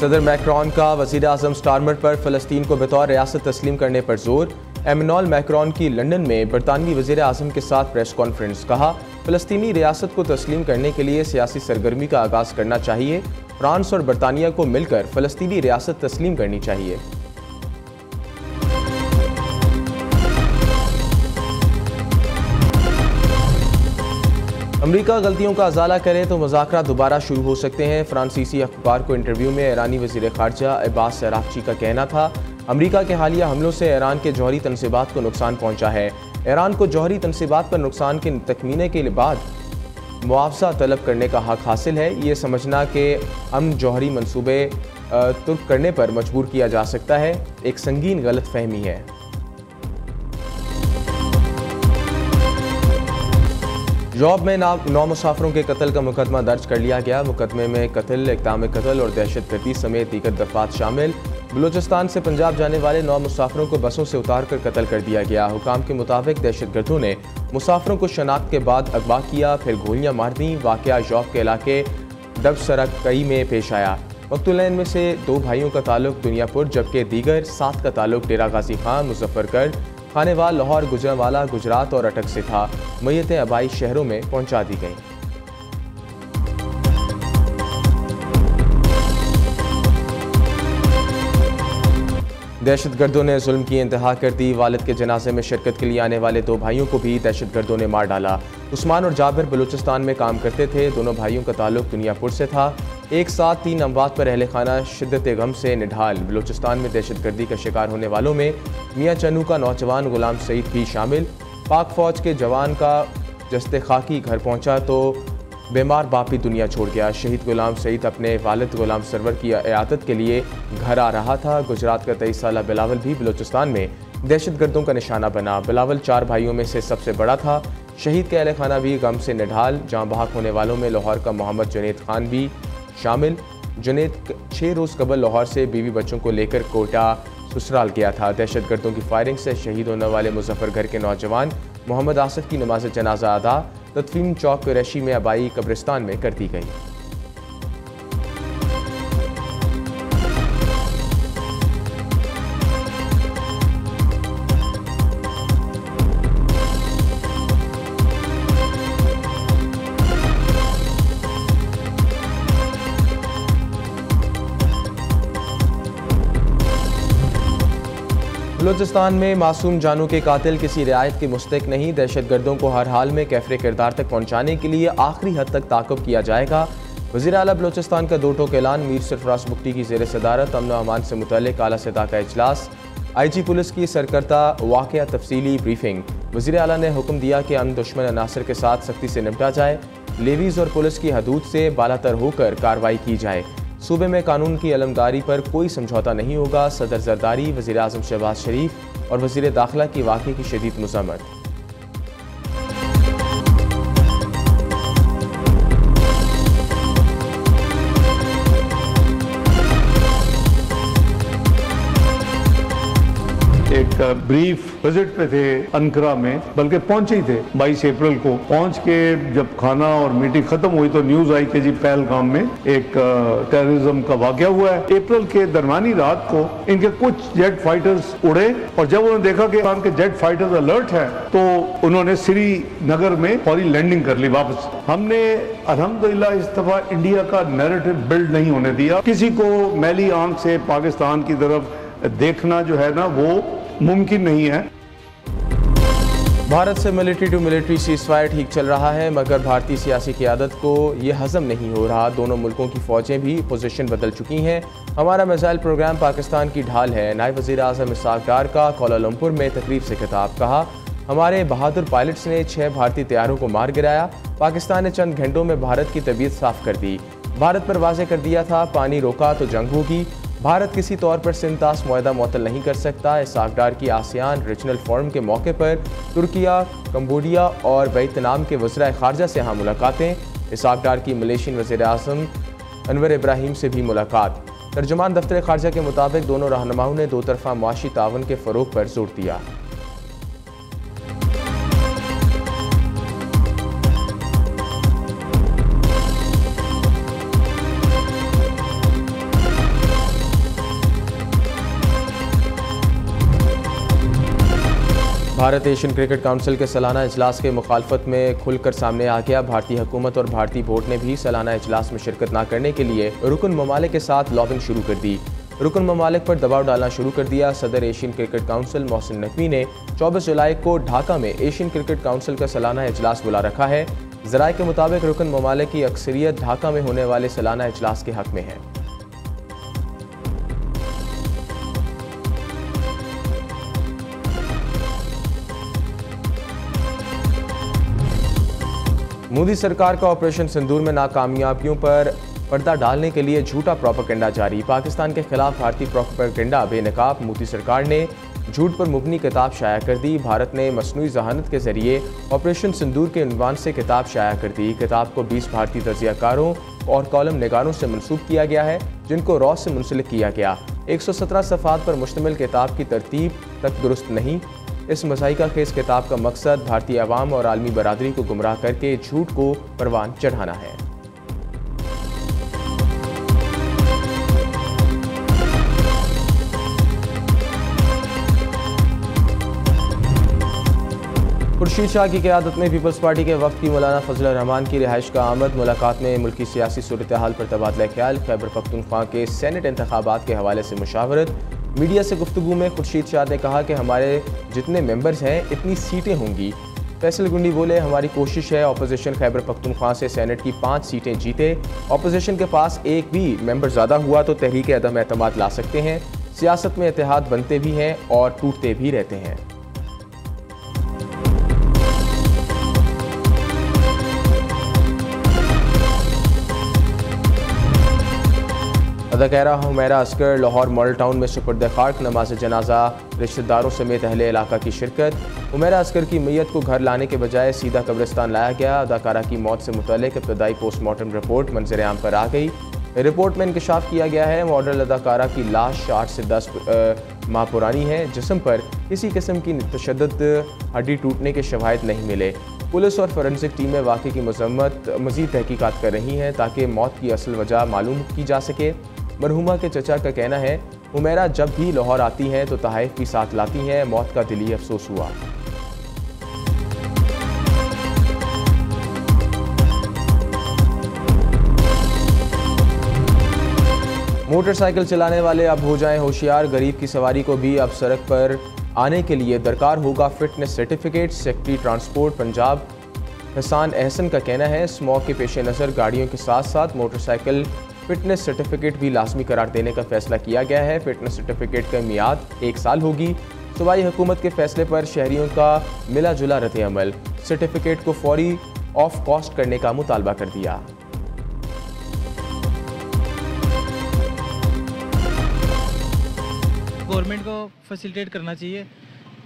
सदर मैक्रॉन का वज़ीर आज़म स्टारमर पर फ़लस्तीन को बतौर रियासत तस्लीम करने पर जोर। एमैनुअल मैक्रॉन की लंदन में बरतानवी वज़ीर आज़म के साथ प्रेस कॉन्फ्रेंस। कहा, फ़लस्तीनी रियासत को तस्लीम करने के लिए सियासी सरगर्मी का आगाज़ करना चाहिए। फ्रांस और बरतानिया को मिलकर फ़लस्तीनी रियासत तस्लीम करनी चाहिए। अमरीका गलतियों का अजाला करे तो मुज़ाकरा दोबारा शुरू हो सकते हैं। फ्रांसीसी अखबार को इंटरव्यू में ईरानी वज़ीर ख़ारजा अब्बास अराग़ची का कहना था, अमरीका के हालिया हमलों से ईरान के जौहरी तनसीबात को नुकसान पहुंचा है। ईरान को जौहरी तनसीबात पर नुकसान के तखमीने के बाद मुआवजा तलब करने का हक हासिल है। ये समझना कि अमन जौहरी मनसूबे तुर्क करने पर मजबूर किया जा सकता है, एक संगीन गलत फहमी है। जॉब में 9 मुसाफिरों के कत्ल का मुकदमा दर्ज कर लिया गया। मुकदमे में कत्ल, इक़दाम कत्ल और दहशतगर्दी समेत दीगर दफ़ात शामिल। बलूचिस्तान से पंजाब जाने वाले 9 मुसाफिरों को बसों से उतार कर कत्ल कर दिया गया। हुकाम के मुताबिक दहशतगर्दों ने मुसाफिरों को शनाख्त के बाद अगवा किया, फिर गोलियां मार दी। वाक़या जॉब के इलाके डबसरकई में पेश आया। मक़तूलैन में से 2 भाइयों का ताल्लुक दुनियापुर जबकि दीगर 7 का ताल्लुक डेरा गाजी खान, मुजफ्फरगढ़, खानेवाल, लाहौर, गुजरांवाला, गुजरात और अटक से था। मैयतें आबाई शहरों में पहुंचा दी गईं। दहशतगर्दों ने जुल्म की इंतहा कर दी। वालिद के जनाजे में शिरकत के लिए आने वाले 2 भाइयों को भी दहशतगर्दों ने मार डाला। उस्मान और जाबिर बलूचिस्तान में काम करते थे। दोनों भाइयों का ताल्लुक दुनियापुर से था। एक साथ 3 अमवात पर अहले खाना शिद्दत गम से निढाल। बलूचिस्तान में दहशतगर्दी का शिकार होने वालों में मियाँ चन्नू का नौजवान गुलाम सईद भी शामिल। पाक फौज के जवान का जस्ते खाकी घर पहुंचा तो बीमार बाप ही दुनिया छोड़ गया। शहीद गुलाम सईद अपने वालिद गुलाम सरवर की इयादत के लिए घर आ रहा था। गुजरात का 23 साला बिलावल भी बलूचिस्तान में दहशतगर्दों का निशाना बना। बिलावल 4 भाइयों में से सबसे बड़ा था। शहीद के अहले खाना भी गम से निढाल। जाँ बहक होने वालों में लाहौर का मोहम्मद जुनैद खान भी शामिल। जुनैद 6 रोज़ कबल लाहौर से बीवी बच्चों को लेकर कोटा ससुराल गया था। दहशतगर्दों की फायरिंग से शहीद होने वाले मुजफ्फरगढ़ के नौजवान मोहम्मद आसिफ की नमाज जनाजा अदा तदफीन चौक रशी में आबाई कब्रिस्तान में कर दी गई। बलूचिस्तान में मासूम जानों के कातिल किसी रियायत के मुस्तहिक नहीं। दहशतगर्दों को हर हाल में कैफरे किरदार तक पहुँचाने के लिए आखिरी हद तक ताक़ुब किया जाएगा। वज़ीर आला बलूचिस्तान का 2 टोक ऐलान। मीर सरफराज बुख्ती की ज़ेर सदारत अमन व अमान से मुतल्लिक़ आला सतह का इजलास। IG पुलिस की सरकर्ता वाक़या तफसीली ब्रीफिंग। वज़ीर आला ने हुक्म दिया कि अमन दुश्मन अनासर के साथ सख्ती से निपटा जाए। लेवीज़ और पुलिस की हदूद से बालातर होकर कार्रवाई की जाए। सूबे में कानून की अलमदारी पर कोई समझौता नहीं होगा। सदर जरदारी, वज़ीर आज़म शहबाज शरीफ और वज़ीर दाखिला की वाक़े की शदीद मज़म्मत। एक ब्रीफ विजिट पे थे अनकरा में, बल्कि पहुंचे ही थे 22 अप्रैल को। पहुंच के जब खाना और मीटिंग खत्म हुई तो न्यूज आई कि जी पहलगाम में एक टेररिज्म का वाकया हुआ है। अप्रैल के दरमियानी रात को इनके कुछ जेट फाइटर्स उड़े और जब उन्होंने देखा कि इरान के जेट फाइटर्स अलर्ट हैं तो उन्होंने श्रीनगर में फौरी लैंडिंग कर ली वापस। हमने अल्हम्दुलिल्लाह इस दफा इंडिया का नैरेटिव बिल्ड नहीं होने दिया। किसी को मैली आंख से पाकिस्तान की तरफ देखना जो है ना वो मुमकिन नहीं है। भारत से मिलिट्री टू मिलिट्री सीज़फायर ठीक चल रहा है मगर भारतीय सियासी क़यादत को ये हज़म नहीं हो रहा। दोनों मुल्कों की फ़ौजें भी पोजीशन बदल चुकी हैं। हमारा मिसाइल प्रोग्राम पाकिस्तान की ढाल है। नायब वज़ीर आज़म इसाक डार का कोलालमपुर में तकरीब से खिताब। कहा, हमारे बहादुर पायलट्स ने 6 भारतीय तैयारों को मार गिराया। पाकिस्तान ने चंद घंटों में भारत की तबीयत साफ कर दी। भारत पर वाज़ेह कर दिया था, पानी रोका तो जंग होगी। भारत किसी तौर पर सिंतास मुआहदा मुअत्तल नहीं कर सकता। इसाक डार की आसियान रीजनल फोरम के मौके पर तुर्किया, कंबोडिया और वियतनाम के वज़राए ख़ारजा से यहाँ मुलाकातें। इसाक डार की मलेशियन वज़ीर आज़म अनवर इब्राहिम से भी मुलाकात। तर्जुमान दफ्तर ख़ारजा के मुताबिक दोनों रहनुमाओं ने 2 तरफ़ा मुआशी तावन के फ़रोग़ पर जोर दिया। भारत एशियन क्रिकेट काउंसिल के सालाना इजलास के मुखालफत में खुलकर सामने आ गया। भारतीय हुकूमत और भारतीय बोर्ड ने भी सालाना इजलास में शिरकत न करने के लिए रुकन ममालिक के साथ लॉबिंग शुरू कर दी। रुकन ममालिक पर दबाव डालना शुरू कर दिया। सदर Asian cricket council Mohsin Naqvi ने 24 जुलाई को ढाका में एशियन क्रिकेट काउंसिल का सालाना इजलास बुला रखा है। ज़राए के मुताबिक रुकन ममालिक की अक्सरियत ढाका में होने वाले सालाना इजलास के हक में है। मोदी सरकार का ऑपरेशन सिंदूर में नाकामयाबियों पर पर्दा डालने के लिए झूठा प्रोपेगेंडा जारी। पाकिस्तान के खिलाफ भारतीय प्रोपेगेंडा बेनकाब। मोदी सरकार ने झूठ पर मुबनी किताब शाया कर दी। भारत ने मसनूई जहानत के जरिए ऑपरेशन सिंदूर के उन्वान से किताब शाया कर दी। किताब को 20 भारतीय तजियाकारों और कॉलम निगारों से मनसूब किया गया है, जिनको रॉ से मुंसलिक किया गया। 117 सफ़ात पर मुश्तमिल किताब की तरतीब तक दुरुस्त नहीं। इस मसाइका खेज किताब का मकसद भारतीय अवाम और आलमी बरादरी को गुमराह करके झूठ को परवान चढ़ाना है। खुर्शीद शाह की क़यादत में पीपल्स पार्टी के वफ़द की मौलाना फजल रहमान की रिहाइश का आमद। मुलाकात में मुल्की सियासी सूरत हाल पर तबादला ख्याल, खैबर पख्तूनख्वा के सेनेट इंतखाबात के हवाले से मुशावरत। मीडिया से गुफ्तगू में खुर्शीद शाह ने कहा कि हमारे जितने मेंबर्स हैं इतनी सीटें होंगी। फैसल गुंडी बोले, हमारी कोशिश है अपोजिशन खैबर पख्तूनख्वा से सेनेट की 5 सीटें जीते। अपोजिशन के पास एक भी मेंबर ज़्यादा हुआ तो तहरीक अदम एतमाद ला सकते हैं। सियासत में इत्तेहाद बनते भी हैं और टूटते भी रहते हैं। अदाकारा Humaira Oscar Lahore model town में सुपुर्द खाक, नमाज जनाजा, रिश्तेदारों समेत अहले इलाका की शिरकत। हुमैरा अस्कर की मैयत को घर लाने के बजाय सीधा कब्रिस्तान लाया गया। अदाकारा की मौत से मुतल्लिक इब्तदाई पोस्टमार्टम रिपोर्ट मंजर आम पर आ गई। रिपोर्ट में इंकशाफ किया गया है मॉडल अदाकारा की लाश 8 से 10 माह पुरानी है। जिस्म पर किसी किस्म की तशद्दुद, हड्डी टूटने के शवाहिद नहीं मिले। पुलिस और फोरेंसिक टीमें वाक़े की मज़ीद तहकीकात कर रही हैं ताकि मौत की असल वजह मालूम की जा सके। मरहुमा के चचा का कहना है, हुमैरा जब भी लाहौर आती हैं तो तहाइफ भी साथ लाती हैं। मौत का दिली अफसोस हुआ। मोटरसाइकिल चलाने वाले अब हो जाएं होशियार। गरीब की सवारी को भी अब सड़क पर आने के लिए दरकार होगा fitness certificate. Secretary transport Punjab Hasan Ahsan का कहना है, स्मॉग के पेश नज़र गाड़ियों के साथ साथ मोटरसाइकिल फिटनेस सर्टिफिकेट भी लाजमी करार देने का फैसला किया गया है। फिटनेस सर्टिफिकेट का मियाद 1 साल होगी। सूबाई हुकूमत के फैसले पर शहरियों का मिला जुला रद्द अमल। सर्टिफिकेट को फौरी ऑफ कॉस्ट करने का मुतालबा कर दिया। गवर्नमेंट को फैसिलिटेट करना चाहिए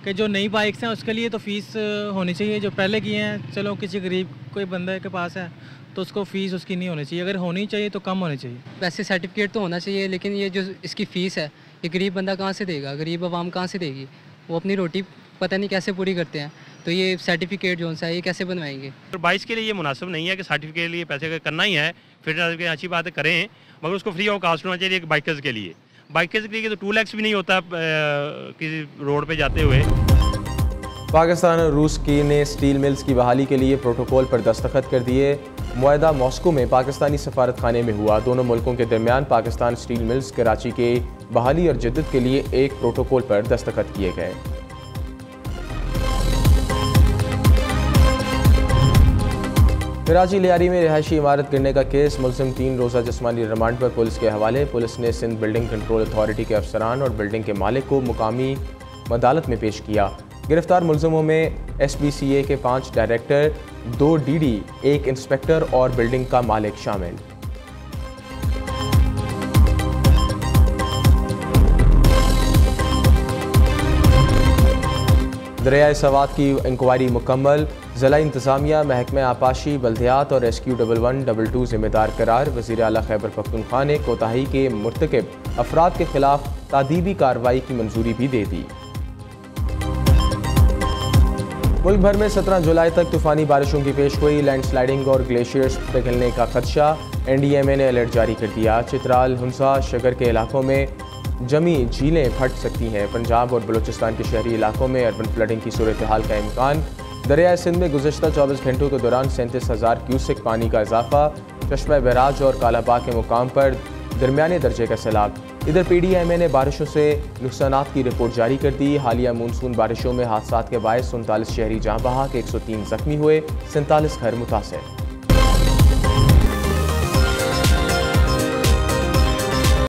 कि जो नई बाइक्स हैं उसके लिए तो फ़ीस होनी चाहिए। जो पहले की हैं, चलो किसी गरीब कोई बंदे के पास है तो उसको फ़ीस उसकी नहीं होनी चाहिए। अगर होनी चाहिए तो कम होनी चाहिए। वैसे सर्टिफिकेट तो होना चाहिए, लेकिन ये जो इसकी फ़ीस है ये गरीब बंदा कहाँ से देगा? गरीब आवाम कहाँ से देगी? वो अपनी रोटी पता नहीं कैसे पूरी करते हैं। तो ये सर्टिफिकेट जो सा है ये कैसे बनवाएंगे? तो बाइक्स के लिए ये मुनासिब नहीं है कि सर्टिफिकेट के लिए पैसे करना ही है। फिर अच्छी बात है करें, मगर उसको फ्री ऑफ कास्ट होना चाहिए बाइकर्स के लिए। बाइकर्स के लिए तो 2 लाख भी नहीं होता किसी रोड पे जाते हुए। पाकिस्तान और रूस की ने स्टील मिल्स की बहाली के लिए प्रोटोकॉल पर दस्तखत कर दिए। मुआहदा मॉस्को में पाकिस्तानी सफारत खाने में हुआ। दोनों मुल्कों के दरमियान पाकिस्तान स्टील मिल्स कराची के बहाली और जद्दत के लिए एक प्रोटोकॉल पर दस्तखत किए गए। कराची लियारी में रिहायशी इमारत गिरने का केस, मुलजिम 3 रोज़ा जिस्मानी रिमांड पर पुलिस के हवाले। पुलिस ने सिंध बिल्डिंग कंट्रोल अथॉरिटी के अफसरान और बिल्डिंग के मालिक को मुकामी अदालत में पेश किया। गिरफ्तार मुलजिमों में SBCA के 5 डायरेक्टर, 2 DD, 1 इंस्पेक्टर और बिल्डिंग का मालिक शामिल। दरियाए सवात की इंक्वायरी मुकम्मल। ज़िला इंतज़ामिया, महकमा आपाशी, बल्दियात और SQ1122 जिम्मेदार करार। वज़ीर आला खैबर पख्तूनख्वा ने कोताही के मुर्तकिब अफराद के खिलाफ तादीबी कार्रवाई की मंजूरी भी दे दी। मुल्क भर में 17 जुलाई तक तूफ़ानी बारिशों की पेशगोई। लैंडस्लाइडिंग और ग्लेशियर्स पिघलने का खदशा। NDMA ने अलर्ट जारी कर दिया। चित्राल, हुंसा, शगर के इलाकों में जमी झीलें फट सकती हैं। पंजाब और बलूचिस्तान के शहरी इलाकों में अर्बन फ्लडिंग की सूरत हाल का इम्कान। दरियाए सिंध में गुज़श्ता 24 घंटों के दौरान 37,000 क्यूसेक पानी का इजाफा। चश्मा बैराज और कालाबाग के मुकाम पर दरमियाने दर्जे का सैलाब। इधर PDMA ने बारिशों से नुकसानात की रिपोर्ट जारी कर दी। हालिया मानसून बारिशों में हादसात के बायस 39 शहरी जहाँ बहा के 103 जख्मी हुए, 47 घर मुतासर।